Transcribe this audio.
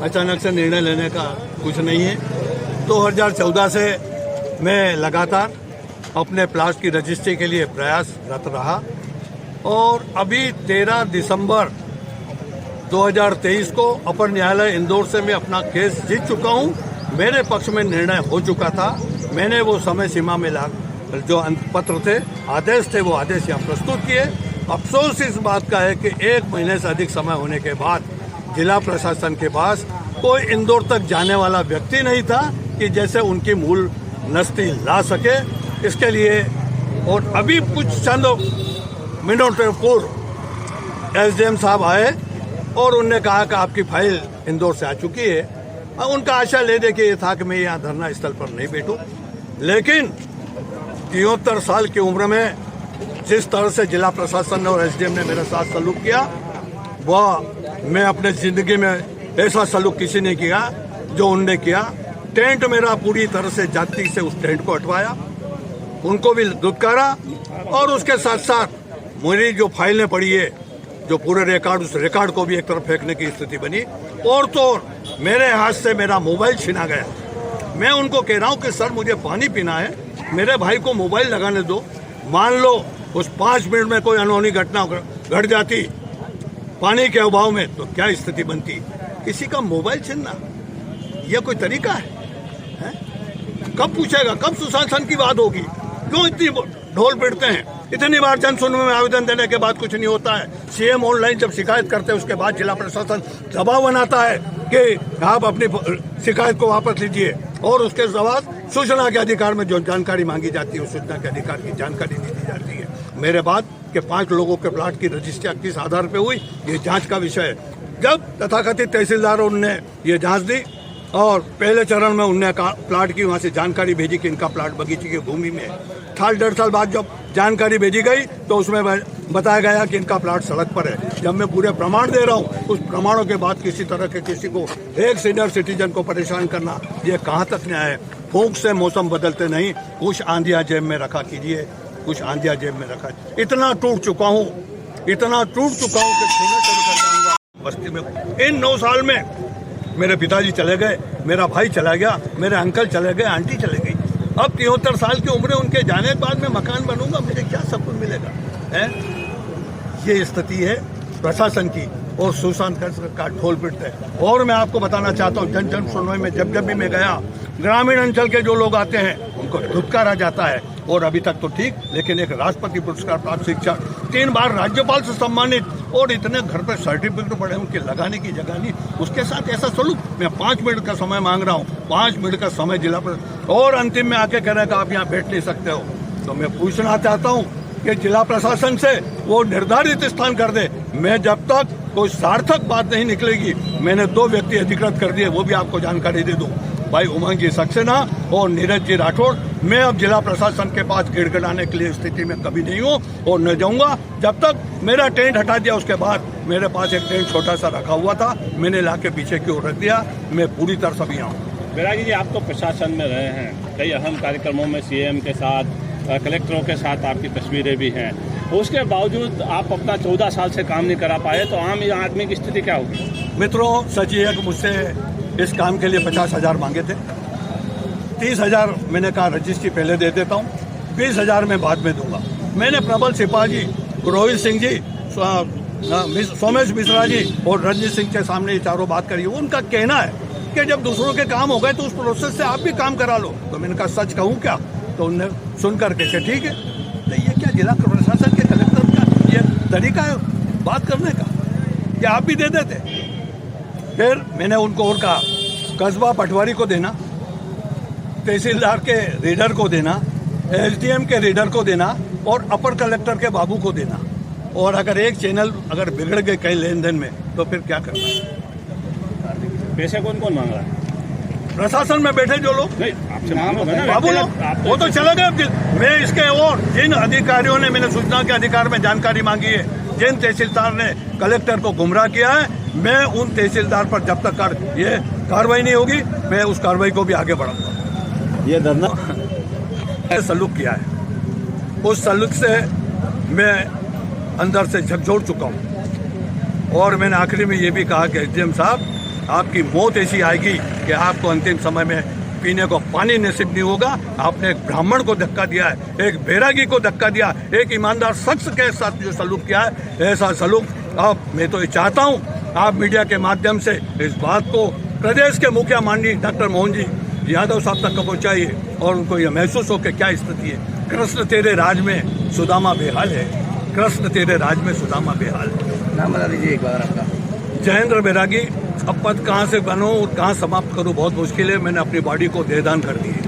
अचानक से निर्णय लेने का कुछ नहीं है। 2014 से मैं लगातार अपने प्लाट की रजिस्ट्री के लिए प्रयासरत रहा और अभी 13 दिसंबर 2023 को अपर न्यायालय इंदौर से मैं अपना केस जीत चुका हूं। मेरे पक्ष में निर्णय हो चुका था। मैंने वो समय सीमा में जो पत्र थे, आदेश थे, वो आदेश यहाँ प्रस्तुत किए। अफसोस इस बात का है कि 1 महीने से अधिक समय होने के बाद जिला प्रशासन के पास कोई इंदौर तक जाने वाला व्यक्ति नहीं था कि जैसे उनकी मूल नस्ती ला सके। इसके लिए और अभी कुछ चंद मिनटों पूर्व एसडीएम साहब आए और उनने कहा कि आपकी फाइल इंदौर से आ चुकी है। उनका आशा ले दे के ये था कि मैं यहाँ धरना स्थल पर नहीं बैठूं, लेकिन 73 साल की उम्र में जिस तरह से जिला प्रशासन और एसडीएम ने मेरे साथ सलूक किया, वह मैं अपने जिंदगी में ऐसा सलूक किसी ने किया जो उनने किया। टेंट मेरा पूरी तरह से जाति से उस टेंट को हटवाया, उनको भी दुत्कारा और उसके साथ साथ मेरी जो फाइलें पड़ी है, जो पूरे रिकॉर्ड, उस रिकॉर्ड को भी एक तरफ फेंकने की स्थिति बनी। और तो मेरे हाथ से मेरा मोबाइल छीना गया। मैं उनको कह रहा हूं कि सर मुझे पानी पीना है, मेरे भाई को मोबाइल लगाने दो। मान लो उस 5 मिनट में कोई अनहोनी घटना घट जाती पानी के अभाव में, तो क्या स्थिति बनती। किसी का मोबाइल छीनना यह कोई तरीका है? कब पूछेगा, कब सुशासन की बात होगी? क्यों इतनी ढोल पीटते हैं? इतनी बार जन सुनवाई में आवेदन देने के बाद कुछ नहीं होता है। सीएम ऑनलाइन जब शिकायत करते हैं उसके बाद जिला प्रशासन दबाव बनाता है कि आप अपनी शिकायत को वापस लीजिए और उसके बाद सूचना के अधिकार में जो जानकारी मांगी जाती है उस सूचना के अधिकार की जानकारी नहीं दी जाती है। मेरे बाद के 5 लोगों के प्लाट की रजिस्ट्री किस आधार पर हुई, ये जाँच का विषय है। जब तथाकथित तहसीलदारों ने ये जाँच दी और पहले चरण में उनने प्लाट की वहाँ से जानकारी भेजी कि इनका प्लाट बगीचे की भूमि में है। साल 1.5 साल बाद जब जानकारी भेजी गई तो उसमें बताया गया कि इनका प्लाट सड़क पर है। जब मैं पूरे प्रमाण दे रहा हूँ, उस प्रमाणों के बाद किसी तरह के किसी को, एक सीनियर सिटीजन को परेशान करना, ये कहाँ तक न्याय है? फूंक से मौसम बदलते नहीं, कुछ आंधिया जेब में रखा कीजिए, कुछ आंधिया जेब में रखा। इतना टूट चुका हूँ कि छीना शुरू कर जाऊंगा बस्ती में। इन 9 साल में मेरे पिताजी चले गए, मेरा भाई चला गया, मेरे अंकल चले गए, आंटी चले गई। अब 73 साल की उम्र उनके जाने के बाद मैं मकान बनूंगा, मुझे क्या सब कुछ मिलेगा? है ये स्थिति है प्रशासन की और सुशासन का ढोल पीटते हैं। और मैं आपको बताना चाहता हूँ, जन सुनवाई में जब भी मैं गया, ग्रामीण अंचल के जो लोग आते हैं उनको धुतकारा जाता है। और अभी तक तो ठीक, लेकिन एक राष्ट्रपति पुरस्कार प्राप्त शिक्षक, 3 बार राज्यपाल से सम्मानित और इतने घर पर सर्टिफिकेट पड़े उनके लगाने की जगह नहीं, उसके साथ ऐसा सलूक। मैं 5 मिनट का समय मांग रहा हूँ, 5 मिनट का समय जिला पर, और अंतिम में आके कह रहे हैं कि आप यहाँ बैठ नहीं सकते हो। तो मैं पूछना चाहता हूँ कि जिला प्रशासन से वो निर्धारित स्थान कर दे। मैं जब तक कोई सार्थक बात नहीं निकलेगी, मैंने 2 व्यक्ति अधिकृत कर दिए, वो भी आपको जानकारी दे दूं, भाई उमंग जी सक्सेना और नीरज जी राठौड़। मैं अब जिला प्रशासन के पास गिड़गिड़ाने के लिए स्थिति में कभी नहीं हूँ और न जाऊंगा। जब तक मेरा टेंट हटा दिया उसके बाद, मेरे पास एक टेंट छोटा सा रखा हुआ था, मैंने लाके पीछे की ओर रख दिया। मैं पूरी तरह से यहाँ हूँ। बैरागी जी, आप तो प्रशासन में रहे हैं, कई अहम कार्यक्रमों में सीएम के साथ, कलेक्टरों के साथ आपकी तस्वीरें भी हैं, उसके बावजूद आप अपना 14 साल से काम नहीं करा पाए, तो आम आदमी की स्थिति क्या होगी? मित्रों, सच ये है कि मुझसे इस काम के लिए 50,000 मांगे थे। 30,000 मैंने कहा रजिस्ट्री पहले दे देता हूँ, 20,000 मैं बाद में दूंगा। मैंने प्रबल सिपाही, रोहित सिंह जी, सोमेश मिश्रा जी और रंजीत सिंह के सामने ये चारों बात करी। उनका कहना है कि जब दूसरों के काम हो गए तो उस प्रोसेस से आप भी काम करा लो। तो मैंने कहा सच कहूँ क्या? तो उनने सुन करके कहा ठीक है। तो ये क्या जिला प्रशासन के कलेक्टर का ये तरीका है बात करने का कि आप भी दे देते? फिर मैंने उनको और कहा कस्बा पटवारी को देना, तहसीलदार के रीडर को देना, एसडीएम के रीडर को देना और अपर कलेक्टर के बाबू को देना। और अगर एक चैनल अगर बिगड़ गए कई लेन देन में तो फिर क्या करना? पैसे कौन कौन मांग रहा है? प्रशासन में बैठे जो लोग, नहीं आपसे मांगोगे ना बाबू लोग, वो तो चले गए। मैं इसके और जिन अधिकारियों ने मैंने सूचना के अधिकार में जानकारी मांगी है, जिन तहसीलदार ने कलेक्टर को गुमराह किया है, मैं उन तहसीलदार पर जब तक ये कार्रवाई नहीं होगी, मैं उस कार्रवाई को भी आगे बढ़ाऊंगा। ये धरना सलूक किया है, उस सलूक से मैं अंदर से झकझोर चुका हूँ। और मैंने आखिरी में ये भी कहा कि एसडीएम साहब, आपकी मौत ऐसी आएगी कि आपको अंतिम समय में पीने को पानी नसीब नहीं होगा। आपने एक ब्राह्मण को धक्का दिया है, एक बैरागी को धक्का दिया, एक ईमानदार शख्स के साथ जो सलूक किया है, ऐसा सलूक अब मैं तो ये चाहता हूँ आप मीडिया के माध्यम से इस बात को प्रदेश के मुखिया माननीय डॉक्टर मोहन जी यादव साहब तक पहुँचाइए और उनको यह महसूस हो कि क्या स्थिति है। कृष्ण तेरे राज में सुदामा बेहाल है, कृष्ण तेरे राज में सुदामा बेहाल है। नाम बता दीजिए एक बार आपका। जयेंद्र बैरागी। अब पद कहाँ से बनूं और कहाँ समाप्त करूं बहुत मुश्किल है। मैंने अपनी बॉडी को देहदान कर दी है।